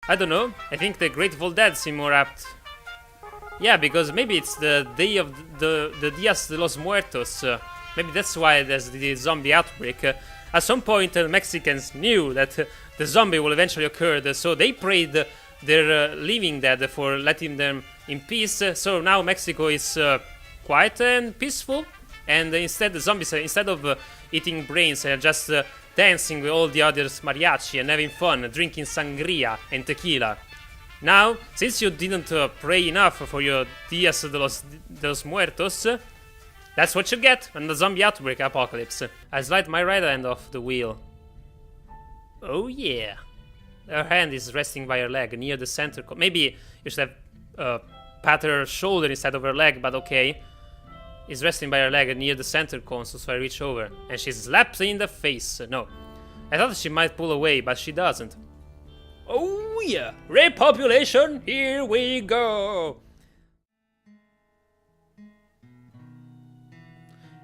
I don't know. I think the Grateful Dead seem more apt. Yeah, because maybe it's the day of the Dias de los Muertos. Maybe that's why there's the zombie outbreak. At some point, Mexicans knew that the zombie will eventually occur, so they prayed their living dead for letting them in peace. So now Mexico is quiet and peaceful, and instead the zombies, instead of eating brains, are just dancing with all the others mariachi and having fun, drinking sangria and tequila. Now, since you didn't pray enough for your Dias de los Muertos, that's what you get on the zombie outbreak apocalypse. I slide my right hand off the wheel. Oh yeah. Her hand is resting by her leg near the center. Maybe you should have pat her shoulder instead of her leg, but okay. Is resting by her leg near the center console, so I reach over and she slaps me in the face. No. I thought she might pull away, but she doesn't. Oh yeah! Repopulation, here we go!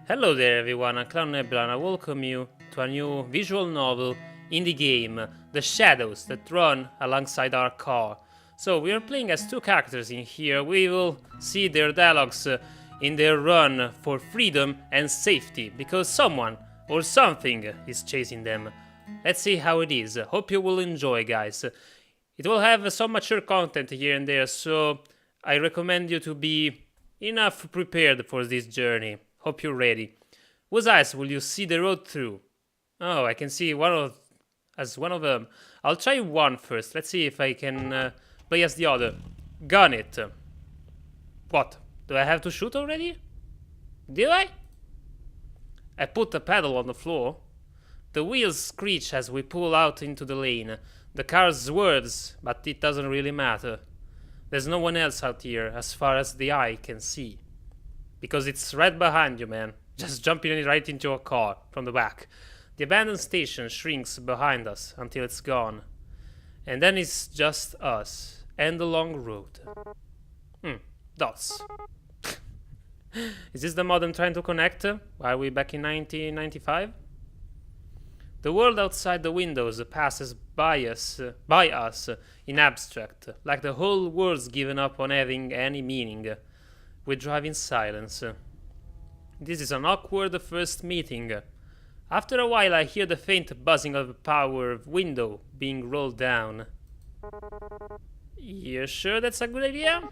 Hello there everyone, I'm Clown Nebula and I welcome you to a new visual novel in the game, The Shadows That Run Alongside Our Car. So we are playing as two characters in here. We will see their dialogues in their run for freedom and safety, because someone or something is chasing them. Let's see how it is. Hope you will enjoy, guys. It will have some mature content here and there, so I recommend you to be enough prepared for this journey. Hope you're ready. Whose eyes will you see the road through? Oh, I can see one of them. I'll try one first. Let's see if I can play as the other. Gun it. What? Do I have to shoot already? Did I? I put the pedal on the floor. The wheels screech as we pull out into the lane. The car swerves, but it doesn't really matter. There's no one else out here as far as the eye can see. Because it's right behind you, man. Just jumping right into a car from the back. The abandoned station shrinks behind us until it's gone. And then it's just us and the long road. Dots. Is this the mod I'm trying to connect? Are we back in 1995? The world outside the windows passes by us in abstract, like the whole world's given up on having any meaning. We drive in silence. This is an awkward first meeting. After a while I hear the faint buzzing of a power window being rolled down. You sure that's a good idea?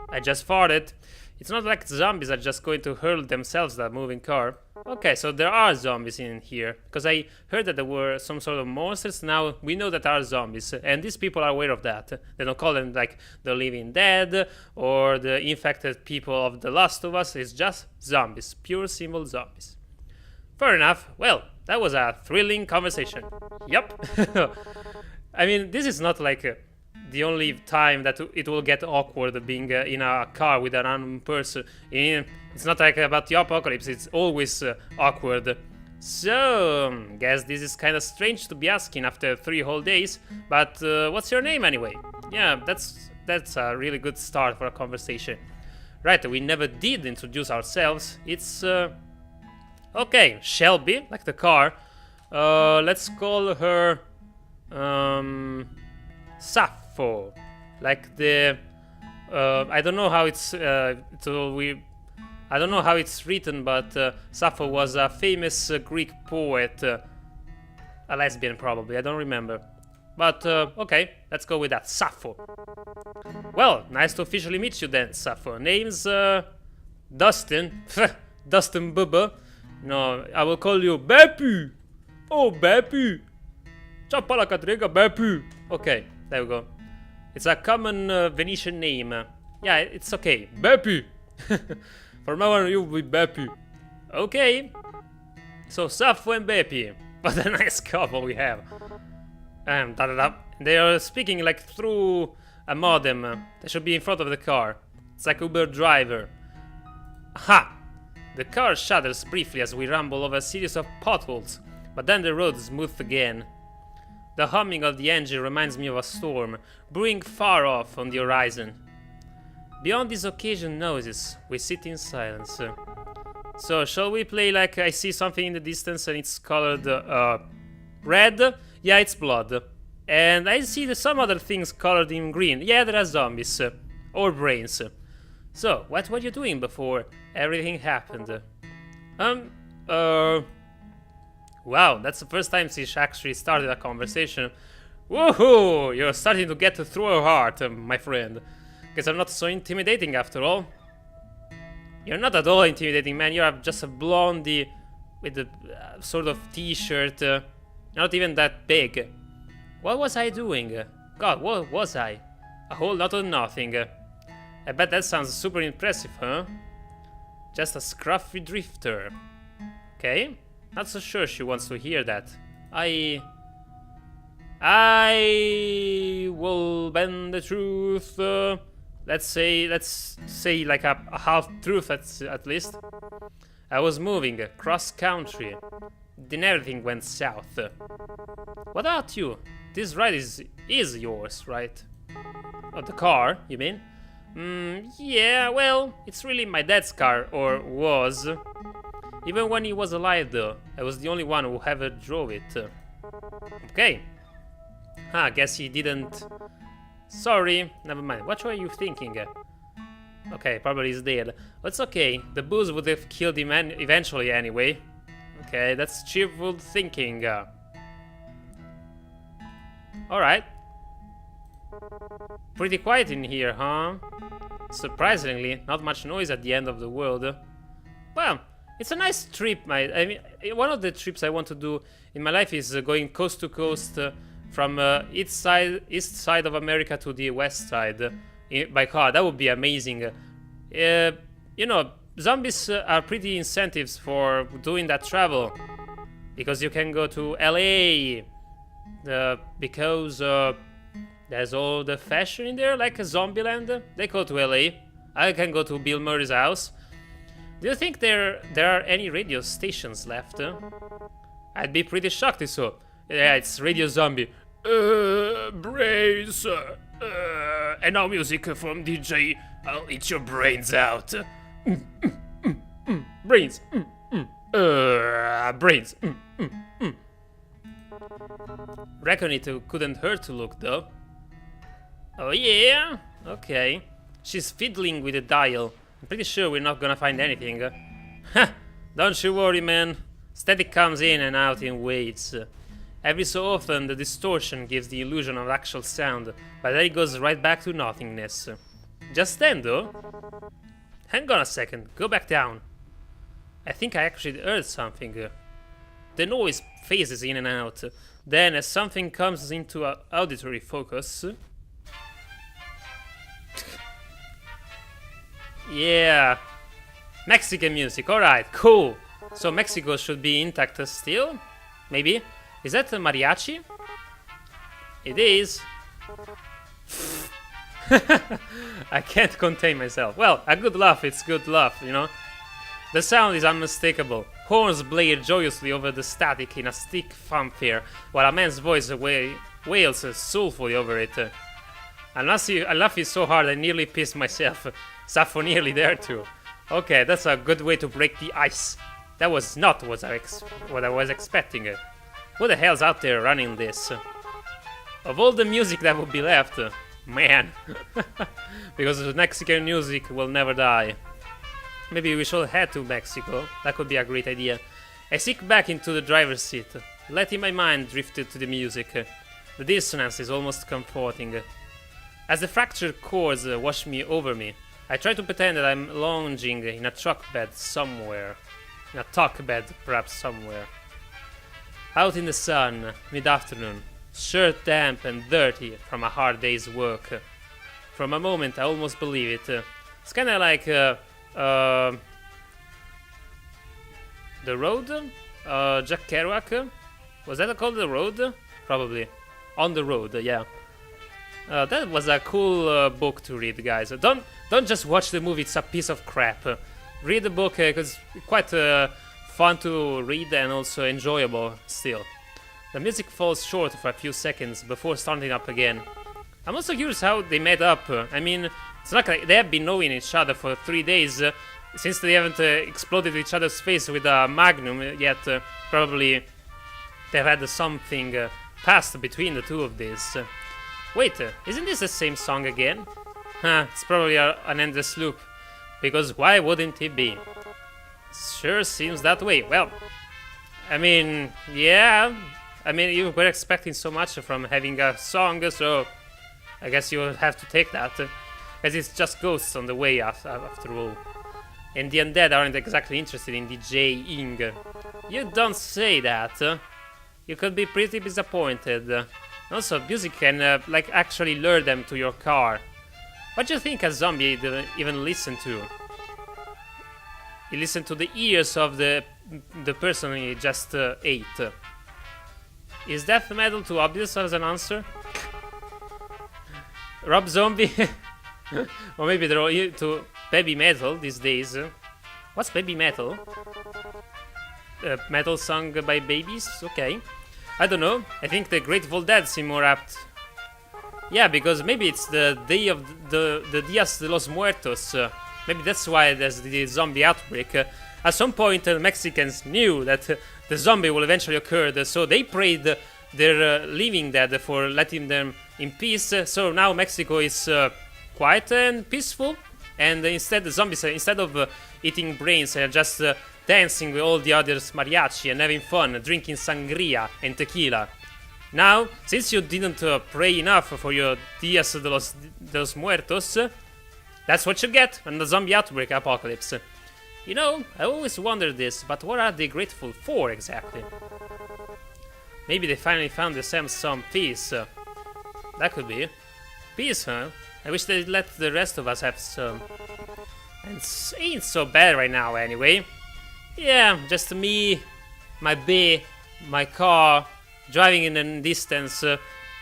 I just farted. It's not like zombies are just going to hurl themselves at a moving car. Okay, so there are zombies in here, because I heard that there were some sort of monsters. Now we know that there are zombies, and these people are aware of that. They don't call them like the living dead or the infected people of The Last of Us. It's just zombies, pure simple zombies. Fair enough. Well, that was a thrilling conversation. Yup. I mean, this is not like the only time that it will get awkward being in a car with an unknown person. It's not like about the apocalypse, it's always awkward. So, guess this is kind of strange to be asking after 3 whole days, but what's your name anyway? Yeah, that's a really good start for a conversation. Right, we never did introduce ourselves. It's okay, Shelby, like the car. Let's call her Sappho, like the I don't know how it's I don't know how it's written, but Sappho was a famous Greek poet, a lesbian probably, I don't remember. But okay, let's go with that, Sappho. Well, nice to officially meet you then, Sappho. Name's Dustin, Dustin Bubba. No, I will call you Bepu. Oh, Bepu. Ciao palacatrega, Bepu. Okay, there we go. It's a common Venetian name. Yeah, it's okay. Bepu. From now on, you will be Bepu. Okay. So, Sappho and Bepi. What a nice couple we have. They are speaking like through a modem. They should be in front of the car. It's like Uber driver. Aha! The car shudders briefly as we rumble over a series of potholes, but then the road is smooth again. The humming of the engine reminds me of a storm, brewing far off on the horizon. Beyond these occasional noises, we sit in silence. So, shall we play like I see something in the distance and it's colored red? Yeah, it's blood. And I see some other things colored in green. Yeah, there are zombies. Or brains. So, what were you doing before everything happened? Wow, that's the first time she actually started a conversation. Woohoo! You're starting to get through her heart, my friend. Guess I'm not so intimidating after all. You're not at all intimidating, man. You're just a blondie with a sort of t-shirt. Not even that big. What was I doing? God, what was I? A whole lot of nothing. I bet that sounds super impressive, huh? Just a scruffy drifter. Okay. Not so sure she wants to hear that. I will bend the truth. Let's say like a half truth at least. I was moving cross country. Then everything went south. What about you? This ride is yours, right? Oh, the car, you mean? Yeah, well, it's really my dad's car, or was. Even when he was alive, though, I was the only one who ever drove it. Okay. I guess he didn't. Sorry, never mind. What were you thinking? Okay, probably he's dead. But it's okay. The booze would have killed him eventually anyway. Okay, that's cheerful thinking. Alright. Pretty quiet in here, huh? Surprisingly, not much noise at the end of the world. Well, it's a nice trip, mate. I mean, one of the trips I want to do in my life is going coast to coast from east side of America to the west side by car. That would be amazing. You know, zombies are pretty incentives for doing that travel because you can go to LA because there's all the fashion in there, like a zombie land. They go to LA. I can go to Bill Murray's house. Do you think there are any radio stations left? I'd be pretty shocked if so. Yeah, it's Radio Zombie. Brains. And now music from DJ. I'll eat your brains out. Brains. Brains. Reckon it couldn't hurt to look though. Oh yeah? Okay. She's fiddling with the dial. I'm pretty sure we're not gonna find anything. Ha! Don't you worry, man. Static comes in and out in waves. Every so often the distortion gives the illusion of actual sound, but then it goes right back to nothingness. Just then though. Hang on a second, go back down. I think I actually heard something. The noise phases in and out. Then as something comes into auditory focus. Yeah. Mexican music, alright, cool. So Mexico should be intact still? Maybe? Is that a mariachi? It is. I can't contain myself. Well, a good laugh, it's good laugh, you know? The sound is unmistakable. Horns blare joyously over the static in a thick fanfare, while a man's voice wails soulfully over it. I laughed so hard I nearly pissed myself. Sappho nearly there too. Okay, that's a good way to break the ice. That was not what I was expecting. Who the hell's out there running this? Of all the music that would be left, man. Because the Mexican music will never die. Maybe we should head to Mexico. That could be a great idea. I sink back into the driver's seat, letting my mind drift to the music. The dissonance is almost comforting. As the fractured chords wash over me, I try to pretend that I'm lounging in a truck bed somewhere. In a talk bed, perhaps somewhere. Out in the sun, mid-afternoon, shirt damp and dirty from a hard day's work. From a moment I almost believe it. It's kinda like The Road? Jack Kerouac? Was that called The Road? Probably. On the Road, yeah. That was a cool book to read, guys. Don't just watch the movie, it's a piece of crap. Read the book, because it's quite fun to read and also enjoyable still. The music falls short for a few seconds before starting up again. I'm also curious how they met up. I mean, it's not like they have been knowing each other for 3 days, since they haven't exploded each other's face with a magnum yet. Probably they've had something passed between the two of these. Wait, isn't this the same song again? Huh, it's probably an endless loop. Because why wouldn't it be? Sure seems that way. Well, I mean, yeah. I mean, you were expecting so much from having a song, so I guess you have to take that. As it's just ghosts on the way after all. And the undead aren't exactly interested in DJing. You don't say that. You could be pretty disappointed. Also, music can actually lure them to your car. What do you think a zombie even listen to? He listened to the ears of the person he just ate. Is death metal too obvious as an answer? Rob Zombie? Or maybe they're all into baby metal these days. What's baby metal? Metal sung by babies? Okay. I don't know. I think the Grateful Dead seem more apt. Yeah, because maybe it's the day of the Dias de los Muertos. Maybe that's why there's the zombie outbreak. At some point, Mexicans knew that the zombie will eventually occur, so they prayed their living dead for letting them in peace. So now Mexico is quiet and peaceful, and instead the zombies, instead of eating brains, are just dancing with all the others mariachi and having fun, drinking sangria and tequila. Now, since you didn't pray enough for your Dias de los Muertos, that's what you get on the zombie outbreak apocalypse. You know, I always wondered this, but what are they grateful for exactly? Maybe they finally found themselves some peace. That could be. Peace, huh? I wish they'd let the rest of us have some. And it ain't so bad right now anyway. Yeah, just me, my bee, my car, driving in the distance,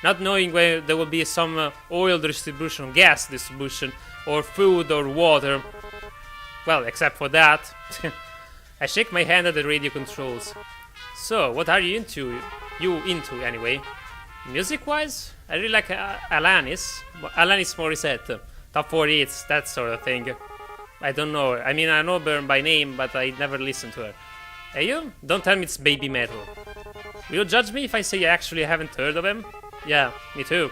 not knowing where there will be some oil distribution, gas distribution, or food or water. Well, except for that. I shake my hand at the radio controls. So, what are you into? Anyway? Music-wise? I really like Alanis Morissette. Top 40 hits, that sort of thing. I don't know. I mean, I know her by name, but I never listened to her. Hey you? Don't tell me it's baby metal. Will you judge me if I say I actually haven't heard of him? Yeah, me too.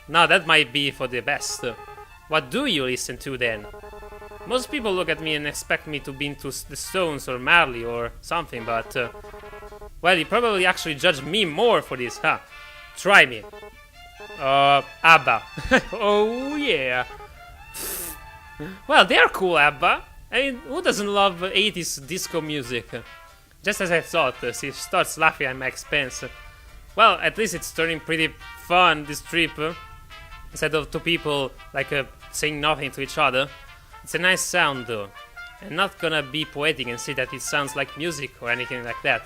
No, that might be for the best. What do you listen to then? Most people look at me and expect me to be into the Stones or Marley or something, but... well, you probably actually judge me more for this, huh? Try me. ABBA. Oh, yeah. Well, they're cool, ABBA. I mean, who doesn't love 80s disco music? Just as I thought, she starts laughing at my expense. Well, at least it's turning pretty fun, this trip. Instead of two people, saying nothing to each other. It's a nice sound, though. I'm not gonna be poetic and say that it sounds like music or anything like that.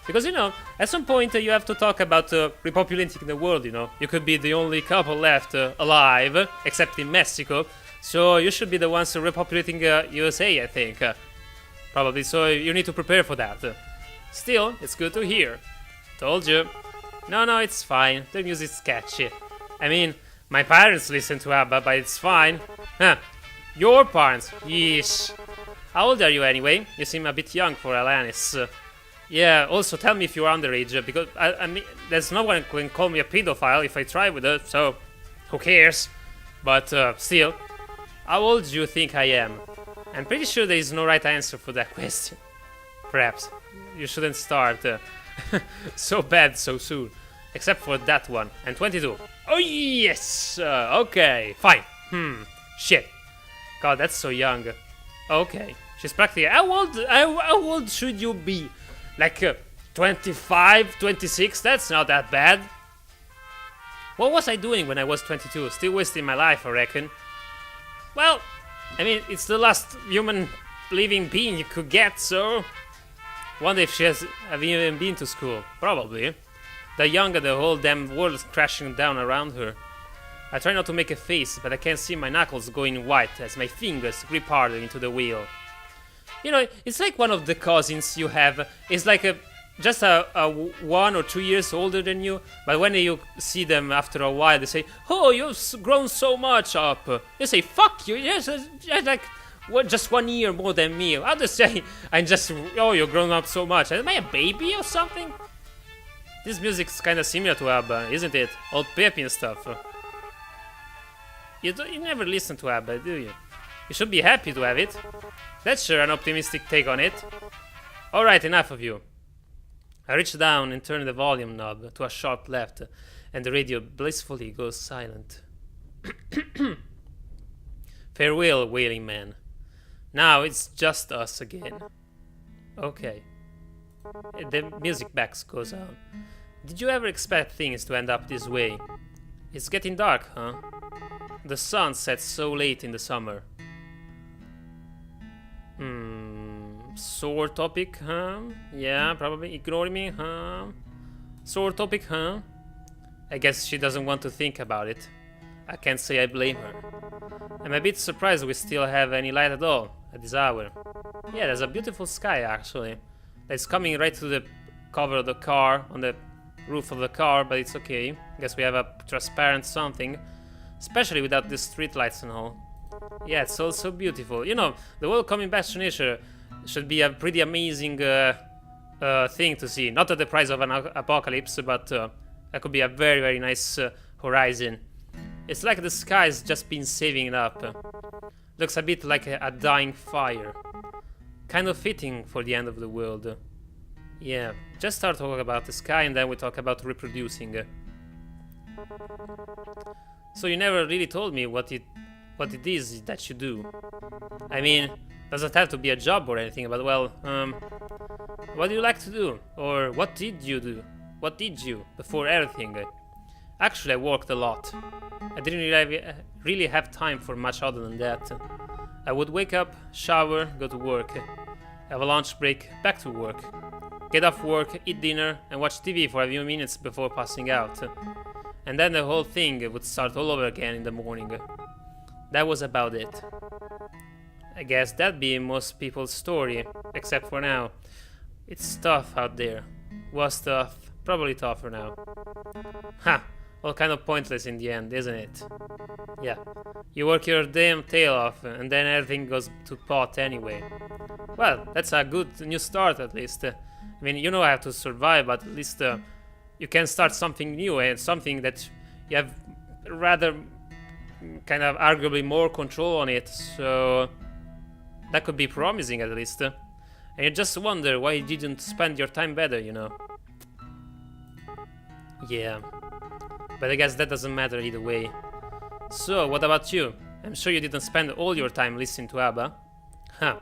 Because, you know, at some point you have to talk about repopulating the world, you know. You could be the only couple left alive, except in Mexico. So you should be the ones repopulating USA, I think. Probably, so you need to prepare for that. Still, it's good to hear. Told you. No, it's fine. The music's catchy. I mean, my parents listen to ABBA, but it's fine. Huh. Your parents? Yeesh. How old are you anyway? You seem a bit young for Alanis. Yeah, also tell me if you're underage, because I mean, there's no one who can call me a pedophile if I try with it, so who cares? But still, how old do you think I am? I'm pretty sure there is no right answer for that question. Perhaps you shouldn't start so bad so soon. Except for that one. I'm 22. Oh yes! Okay, fine. Shit. God, that's so young. Okay. She's practically... How old should you be? 25, 26? That's not that bad. What was I doing when I was 22? Still wasting my life, I reckon. Well, I mean, it's the last human living being you could get, so... Wonder if she has even been to school. Probably. The younger, the whole damn world's crashing down around her. I try not to make a face, but I can see my knuckles going white as my fingers grip harder into the wheel. You know, it's like one of the cousins you have. It's like just a 1 or 2 years older than you, but when you see them after a while, they say, "Oh, you've grown so much up." You say, "Fuck you, yes, just 1 year more than me." I'll just say, "Oh, you've grown up so much. Am I a baby or something?" This music's kinda similar to ABBA, isn't it? All peppy and stuff. You never listen to ABBA, do you? You should be happy to have it. That's sure an optimistic take on it. Alright, enough of you. I reach down and turn the volume knob to a sharp left, and the radio blissfully goes silent. Farewell, wailing man. Now it's just us again. Okay. The music box goes on. Did you ever expect things to end up this way? It's getting dark, huh? The sun sets so late in the summer. Sore topic, huh? Yeah, probably ignoring me, huh? Sore topic, huh? I guess she doesn't want to think about it. I can't say I blame her. I'm a bit surprised we still have any light at all at this hour. Yeah, there's a beautiful sky actually. It's coming right to the cover of the car, on the roof of the car, but it's okay. Guess we have a transparent something, especially without the street lights and all. Yeah, it's all so beautiful. You know, the world coming back to nature should be a pretty amazing thing to see. Not at the price of an apocalypse, but that could be a very, very nice horizon. It's like the sky's just been saving it up. Looks a bit like a dying fire. Kind of fitting for the end of the world. Yeah, just start talking about the sky and then we talk about reproducing. So you never really told me what it is that you do. I mean, doesn't have to be a job or anything, but well, what do you like to do? Or what did you do? What did you before everything? Actually, I worked a lot. I didn't really have time for much other than that. I would wake up, shower, go to work, have a lunch break, back to work, get off work, eat dinner, and watch TV for a few minutes before passing out. And then the whole thing would start all over again in the morning. That was about it. I guess that'd be most people's story, except for now. It's tough out there. Was tough, probably tougher now. Ha! All kind of pointless in the end, isn't it? Yeah. You work your damn tail off, and then everything goes to pot anyway. Well, that's a good new start at least. I mean, you know I have to survive, but at least you can start something new and something that you have rather kind of arguably more control on it, so that could be promising at least. And you just wonder why you didn't spend your time better, you know. Yeah. But I guess that doesn't matter either way. So, what about you? I'm sure you didn't spend all your time listening to ABBA. Huh.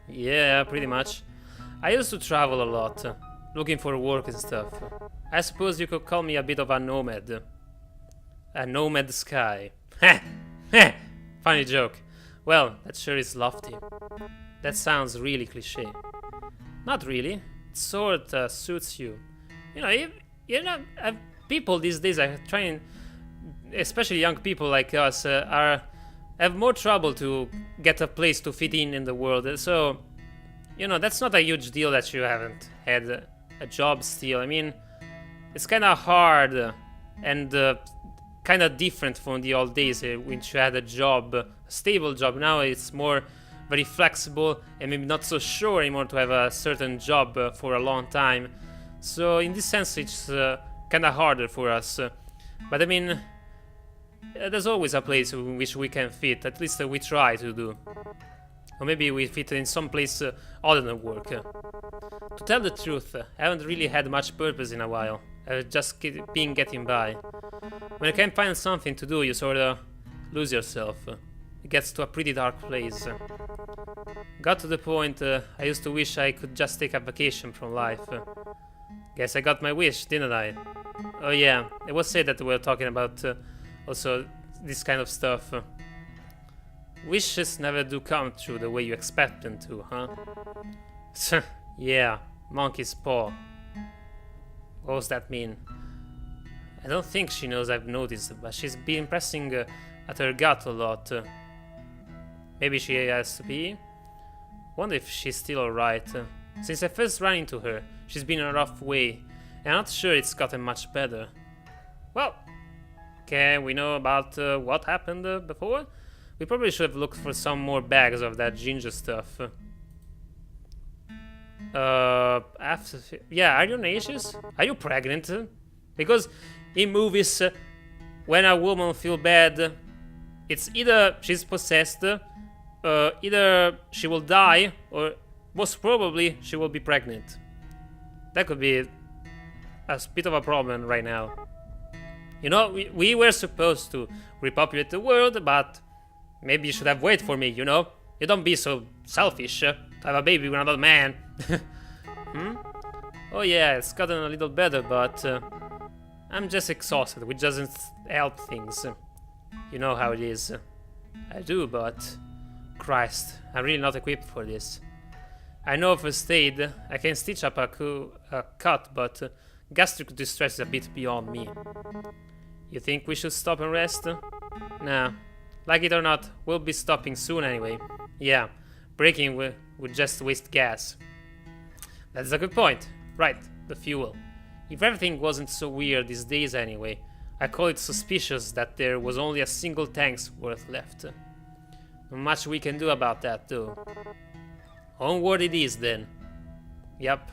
Yeah, pretty much. I used to travel a lot, looking for work and stuff. I suppose you could call me a bit of a nomad. A nomad sky. Heh! Heh! Funny joke. Well, that sure is lofty. That sounds really cliché. Not really. It sorta suits you. You know, people these days are trying, especially young people like us, have more trouble to get a place to fit in the world. So, you know, that's not a huge deal that you haven't had a job still. I mean, it's kind of hard and kind of different from the old days when you had a job, a stable job. Now it's more very flexible and maybe not so sure anymore to have a certain job for a long time. So in this sense, it's kind of harder for us. But I mean, there's always a place in which we can fit. At least we try to do. Or maybe we fit in some place other than work. To tell the truth, I haven't really had much purpose in a while. I've just been getting by. When you can't find something to do, you sort of lose yourself. It gets to a pretty dark place. Got to the point I used to wish I could just take a vacation from life. Guess I got my wish, didn't I? Oh yeah, it was said that we were talking about also this kind of stuff. Wishes never do come true the way you expect them to, huh? Yeah, monkey's paw. What does that mean? I don't think she knows I've noticed, but she's been pressing at her gut a lot. Maybe she has to be? Wonder if she's still alright. Since I first ran into her, she's been in a rough way, and I'm not sure it's gotten much better. Well, can we know about what happened before? We probably should have looked for some more bags of that ginger stuff. After, yeah, are you nauseous? Are you pregnant? Because in movies, when a woman feels bad, it's either she's possessed, either she will die, or most probably she will be pregnant. That could be a bit of a problem right now. You know, we were supposed to repopulate the world, but maybe you should have waited for me, you know? You don't be so selfish to have a baby with another man. Oh yeah, it's gotten a little better, but I'm just exhausted, which doesn't help things. You know how it is. I do, but Christ, I'm really not equipped for this. I know first aid, I can stitch up a cut, but gastric distress is a bit beyond me. You think we should stop and rest? Nah. Like it or not, we'll be stopping soon anyway. Yeah, braking would just waste gas. That's a good point. Right, the fuel. If everything wasn't so weird these days anyway, I call it suspicious that there was only a single tank's worth left. Not much we can do about that though. Onward it is then. Yep.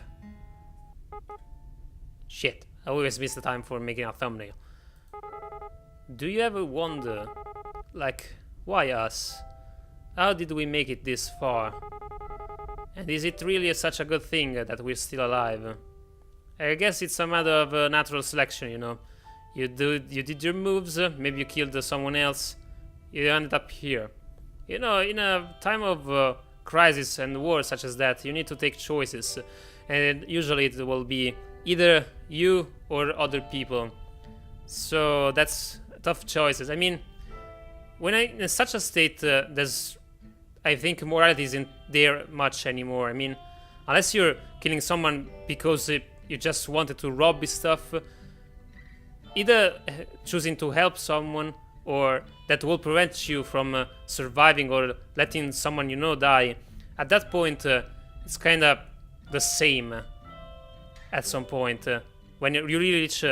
Shit, I always miss the time for making a thumbnail. Do you ever wonder, like, why us? How did we make it this far? And is it really such a good thing that we're still alive? I guess it's a matter of natural selection, you know. You did your moves, maybe you killed someone else, you ended up here. You know, in a time of crisis and war such as that, you need to take choices. And usually it will be either you or other people. So that's tough choices. I mean, when in such a state, there's, I think, morality isn't there much anymore. I mean, unless you're killing someone because you just wanted to rob his stuff, either choosing to help someone or that will prevent you from surviving or letting someone you know die, at that point it's kind of the same at some point. When you really reach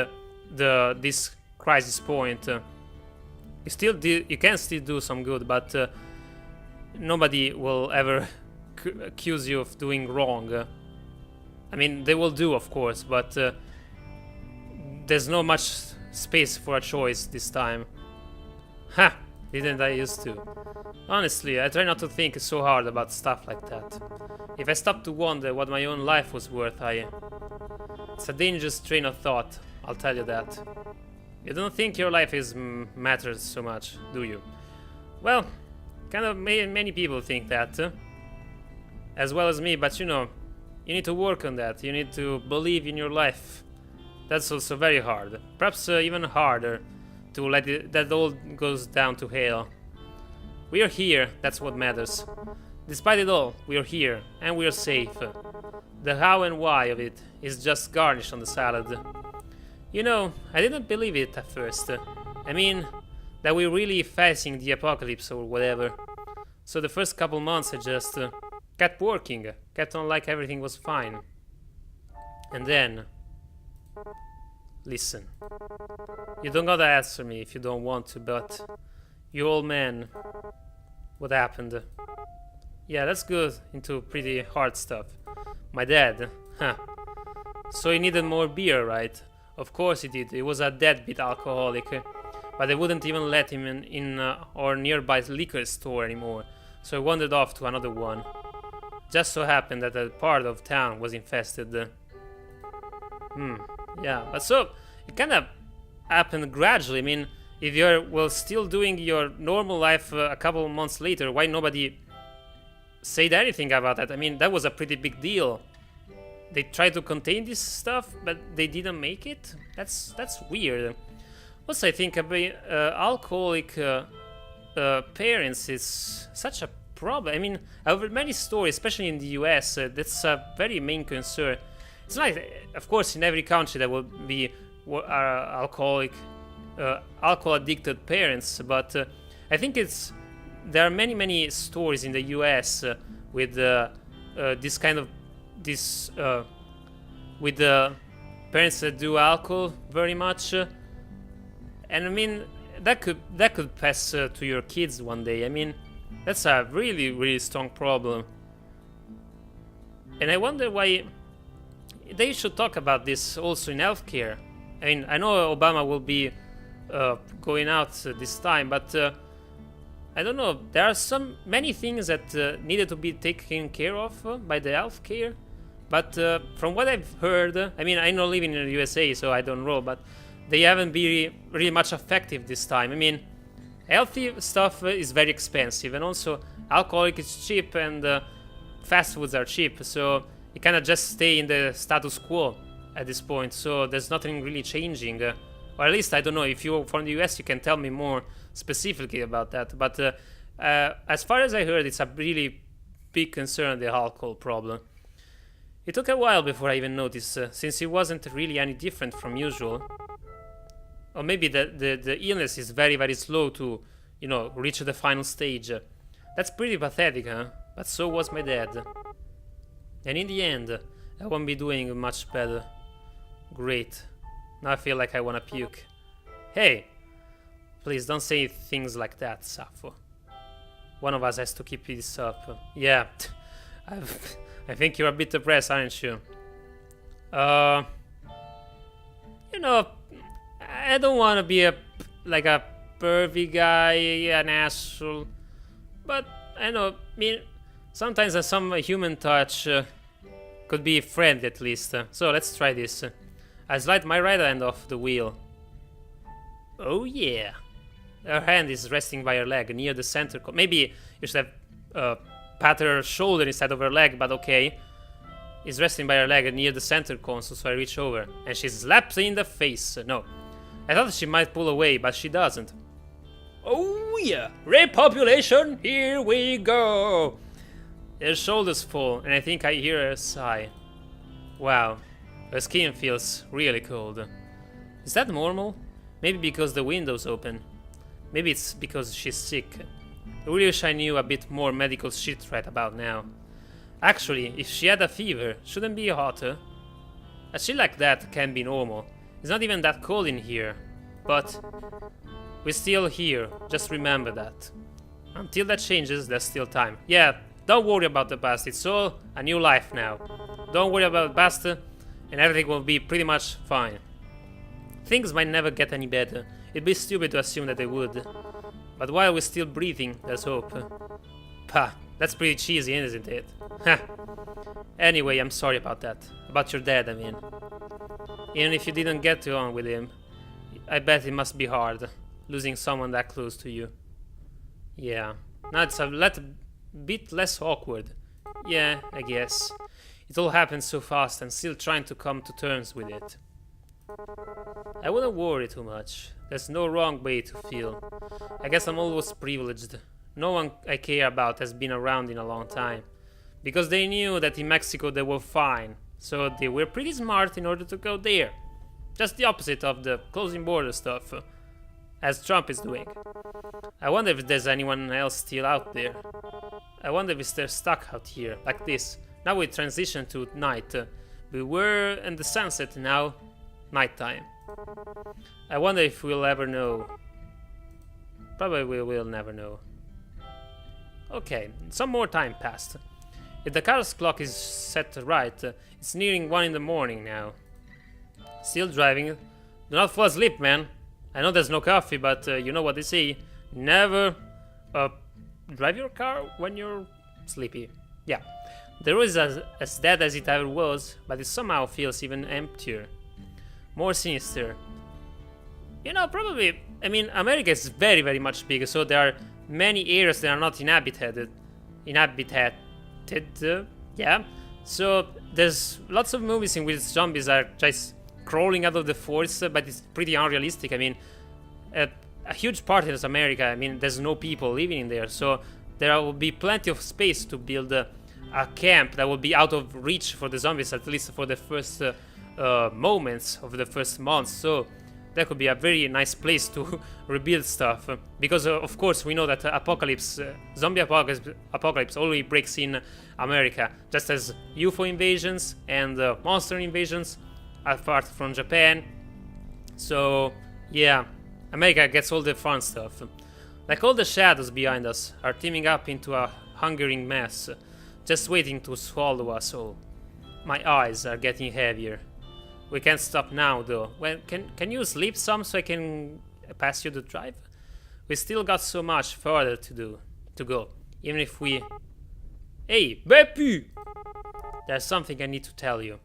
this crisis point, you can still do some good, but nobody will ever accuse you of doing wrong. I mean, they will do, of course, but there's not much space for a choice this time. Ha! Didn't I used to? Honestly, I try not to think so hard about stuff like that. If I stop to wonder what my own life was worth, it's a dangerous train of thought, I'll tell you that. You don't think your life matters so much, do you? Well, kind of many people think that, as well as me, but you know, you need to work on that, you need to believe in your life. That's also very hard, perhaps even harder to let that all goes down to hell. We are here, that's what matters. Despite it all, we are here, and we are safe. The how and why of it is just garnish on the salad. You know, I didn't believe it at first. I mean, that we're really facing the apocalypse or whatever. So the first couple months I just kept working, kept on like everything was fine. And then... Listen. You don't gotta answer me if you don't want to, but... You old man... What happened? Yeah, let's go into pretty hard stuff. My dad, huh. So he needed more beer, right? Of course he did, he was a deadbeat alcoholic. But they wouldn't even let him in our nearby liquor store anymore. So he wandered off to another one. Just so happened that a part of town was infested. Yeah, but so it kind of happened gradually. I mean, if you're still doing your normal life a couple of months later, why nobody said anything about that? I mean, that was a pretty big deal. They tried to contain this stuff, but they didn't make it. That's weird. Also, I think alcoholic parents is such a problem. I mean, I've heard many stories, especially in the US, that's a very main concern. It's like, of course, in every country there will be alcohol addicted parents, but I think there are many stories in the US with this kind of with the parents that do alcohol very much, and I mean that could pass to your kids one day. I mean, that's a really strong problem. And I wonder why they should talk about this also in healthcare. I mean, I know Obama will be going out this time, but I don't know. There are many things that needed to be taken care of by the healthcare. But from what I've heard, I mean, I know living in the USA, so I don't know, but they haven't been really much effective this time. I mean, healthy stuff is very expensive, and also alcoholic is cheap, and fast foods are cheap, so you cannot just stay in the status quo at this point, so there's nothing really changing. Or at least, I don't know, if you're from the US, you can tell me more specifically about that. But as far as I heard, it's a really big concern, the alcohol problem. It took a while before I even noticed, since it wasn't really any different from usual. Or maybe the illness is very, very slow to, you know, reach the final stage. That's pretty pathetic, huh? But so was my dad. And in the end, I won't be doing much better. Great. Now I feel like I wanna puke. Hey! Please don't say things like that, Sappho. One of us has to keep this up. Yeah. I think you're a bit depressed, aren't you? You know, I don't want to be a pervy guy, an asshole. But I know, I mean, sometimes some human touch could be friendly at least. So let's try this. I slide my right hand off the wheel. Oh yeah. Her hand is resting by her leg near the center. Maybe you should have pat her shoulder instead of her leg, but okay. Is resting by her leg near the center console, so I reach over. And she slaps me in the face. No. I thought she might pull away, but she doesn't. Oh yeah! Repopulation, here we go! Her shoulders fall, and I think I hear her sigh. Wow. Her skin feels really cold. Is that normal? Maybe because the window's open. Maybe it's because she's sick. I really wish I knew a bit more medical shit right about now. Actually, if she had a fever, shouldn't be hotter. A chill like that can be normal. It's not even that cold in here. But we're still here, just remember that. Until that changes, there's still time. Yeah, don't worry about the past, it's all a new life now. Don't worry about the past, and everything will be pretty much fine. Things might never get any better. It'd be stupid to assume that they would. But while we're still breathing, there's hope. Pah, that's pretty cheesy, isn't it? Ha. Anyway, I'm sorry about that. About your dad, I mean. Even if you didn't get on with him, I bet it must be hard, losing someone that close to you. Yeah, now it's a bit less awkward. Yeah, I guess. It all happened so fast and still trying to come to terms with it. I wouldn't worry too much. There's no wrong way to feel. I guess I'm always privileged. No one I care about has been around in a long time. Because they knew that in Mexico they were fine. So they were pretty smart in order to go there. Just the opposite of the closing border stuff. As Trump is doing. I wonder if there's anyone else still out there. I wonder if they're stuck out here, like this. Now we transition to night. We were in the sunset, now nighttime. I wonder if we'll ever know. Probably we will never know. Okay, some more time passed. If the car's clock is set right, it's nearing 1 in the morning now. Still driving. Do not fall asleep, man. I know there's no coffee, but you know what they say. Never drive your car when you're sleepy. Yeah. The road is as dead as it ever was, but it somehow feels even emptier. More sinister. You know, probably, I mean, America is very, very much bigger, so there are many areas that are not inhabited. Yeah. So there's lots of movies in which zombies are just crawling out of the forest, but it's pretty unrealistic. I mean, a huge part of America, I mean, there's no people living in there, so there will be plenty of space to build a camp that will be out of reach for the zombies, at least for the first moments of the first months. So that could be a very nice place to rebuild stuff, because of course we know that zombie apocalypse always breaks in America, just as UFO invasions and monster invasions, apart from Japan. So yeah, America gets all the fun stuff. Like all the shadows behind us are teaming up into a hungering mess. just waiting to swallow us all. My eyes are getting heavier. We can't stop now, though. Can you sleep some so I can pass you the drive? We still got so much further to go. Even if we... Hey, Beppy! There's something I need to tell you.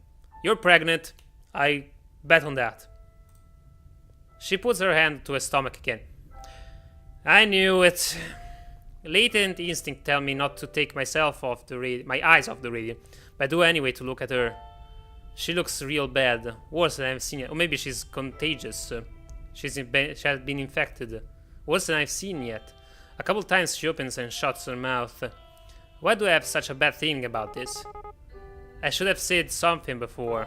You're pregnant. I bet on that. She puts her hand to her stomach again. I knew it. Latent instinct tell me not to take myself off the my eyes off the radio, but I do anyway to look at her. She looks real bad, worse than I've seen yet. Or maybe she's contagious. She has been infected, worse than I've seen yet. A couple times she opens and shuts her mouth. Why do I have such a bad feeling about this? I should have said something before.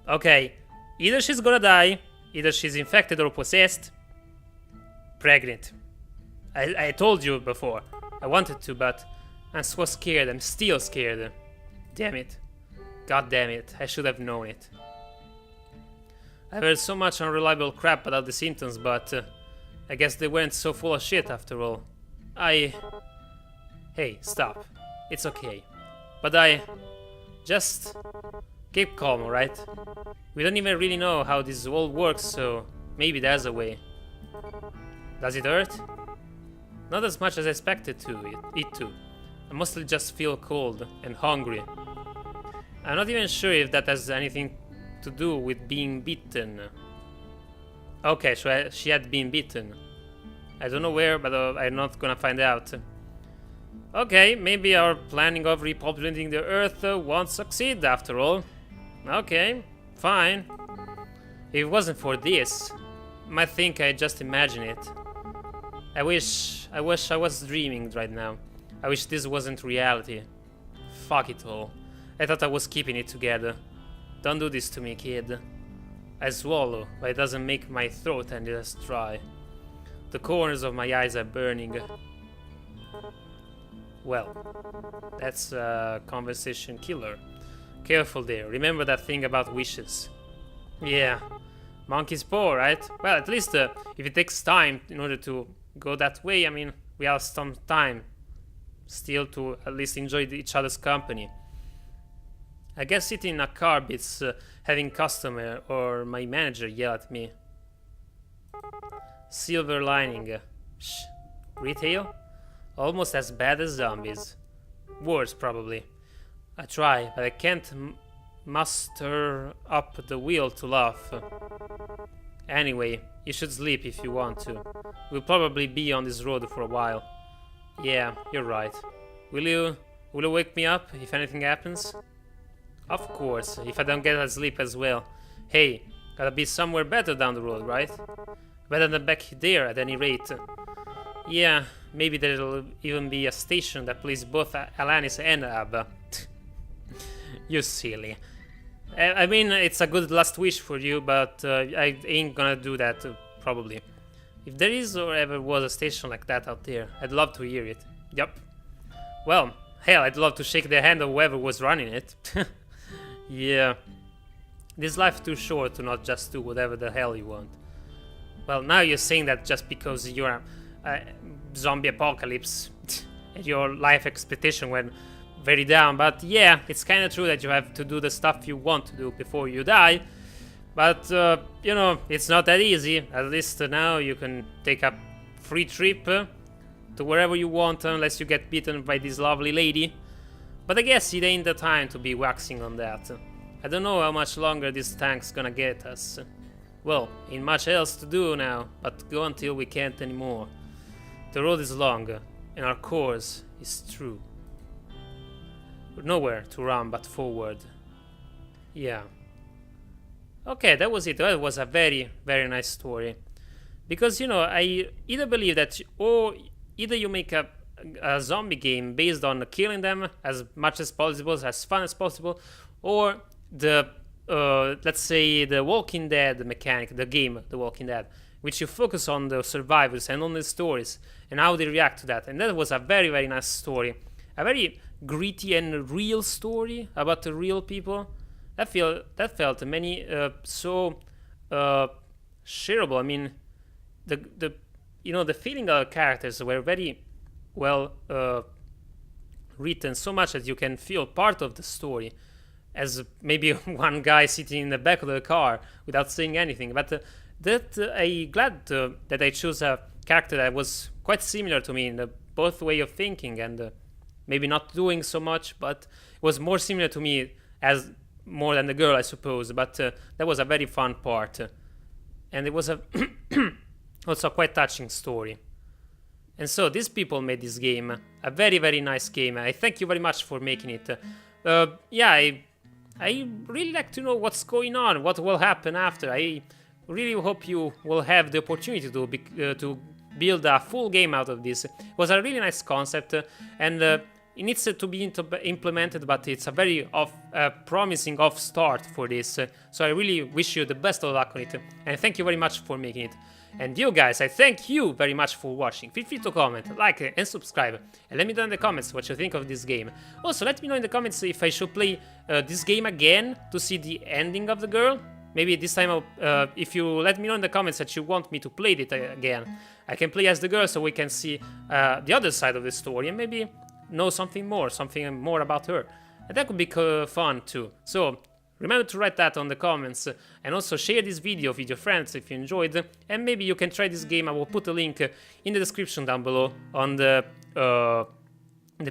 Okay, either she's gonna die, either she's infected or possessed. Pregnant. I told you before. I wanted to, but I'm so scared. I'm still scared. Damn it. God damn it. I should have known it. I've heard so much unreliable crap about the symptoms, but I guess they weren't so full of shit after all. Hey, stop. It's okay. But just keep calm, alright? We don't even really know how this all works, so maybe there's a way. Does it hurt? Not as much as I expected it to. I mostly just feel cold and hungry. I'm not even sure if that has anything to do with being bitten. Okay, so she had been bitten. I don't know where, but I'm not gonna find out. Okay, maybe our planning of repopulating the Earth won't succeed after all. Okay, fine. If it wasn't for this, I might think I just imagine it. I wish I was dreaming right now. I wish this wasn't reality. Fuck it all. I thought I was keeping it together. Don't do this to me, kid. I swallow, but it doesn't make my throat any less dry. The corners of my eyes are burning. Well, that's a conversation killer. Careful there, remember that thing about wishes. Yeah, monkey's paw, right? Well, at least if it takes time in order to go that way, I mean, we have some time still to at least enjoy each other's company. I guess sitting in a car beats having customer or my manager yell at me. Silver lining. Shh. Retail? Almost as bad as zombies. Worse, probably. I try, but I can't muster up the will to laugh. Anyway, you should sleep if you want to. We'll probably be on this road for a while. Yeah, you're right. Will you wake me up if anything happens? Of course, if I don't get a sleep as well. Hey, gotta be somewhere better down the road, right? Better than back there at any rate. Yeah, maybe there'll even be a station that plays both Alanis and ABBA. You silly. I mean, it's a good last wish for you, but I ain't gonna do that, probably. If there is or ever was a station like that out there, I'd love to hear it. Yup. Well, hell, I'd love to shake the hand of whoever was running it. Yeah. This life's too short to not just do whatever the hell you want. Well, now you're saying that just because you're a zombie apocalypse and your life expectation went very down, but yeah, it's kind of true that you have to do the stuff you want to do before you die. But, you know, it's not that easy. At least now you can take a free trip to wherever you want unless you get bitten by this lovely lady. But I guess it ain't the time to be waxing on that. I don't know how much longer this tank's gonna get us. Well, ain't much else to do now, but go until we can't anymore. The road is long, and our course is true. Nowhere to run but forward. Yeah. Okay, that was it. That was a very, very nice story. Because, you know, I either believe that, or either you make a zombie game based on killing them as much as possible, as fun as possible, or the, let's say, the Walking Dead mechanic, the game, The Walking Dead, which you focus on the survivors and on the stories and how they react to that. And that was a very, very nice story. A very gritty and real story about the real people. That felt many so shareable. I mean, the you know, the feeling of the characters were very well written so much that you can feel part of the story, as maybe one guy sitting in the back of the car without saying anything. But I'm glad that I chose a character that was quite similar to me in the both way of thinking and maybe not doing so much, but was more similar to me as more than the girl, I suppose. But that was a very fun part, and it was a also a quite touching story. And so these people made this game a very, very nice game. I thank you very much for making it. Yeah, I really like to know what's going on, what will happen after. I really hope you will have the opportunity to build a full game out of this. It was a really nice concept, and it needs to be implemented, but it's a very promising off start for this. So I really wish you the best of luck on it, and thank you very much for making it. And you guys, I thank you very much for watching. Feel free to comment, like, and subscribe. And let me know in the comments what you think of this game. Also, let me know in the comments if I should play this game again to see the ending of the girl. Maybe this time, if you let me know in the comments that you want me to play it again, I can play as the girl so we can see the other side of the story and maybe know something more about her. And that could be fun too. So remember to write that on the comments, and also share this video with your friends if you enjoyed, and maybe you can try this game. I will put a link in the description down below on the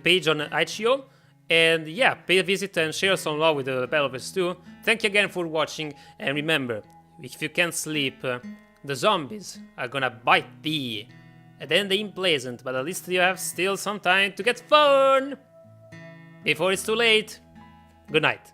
page on itch.io. And yeah, pay a visit and share some love with the developers too. Thank you again for watching, and remember, if you can't sleep, the zombies are gonna bite thee. And then they're unpleasant, but at least you have still some time to get fun before it's too late. Good night.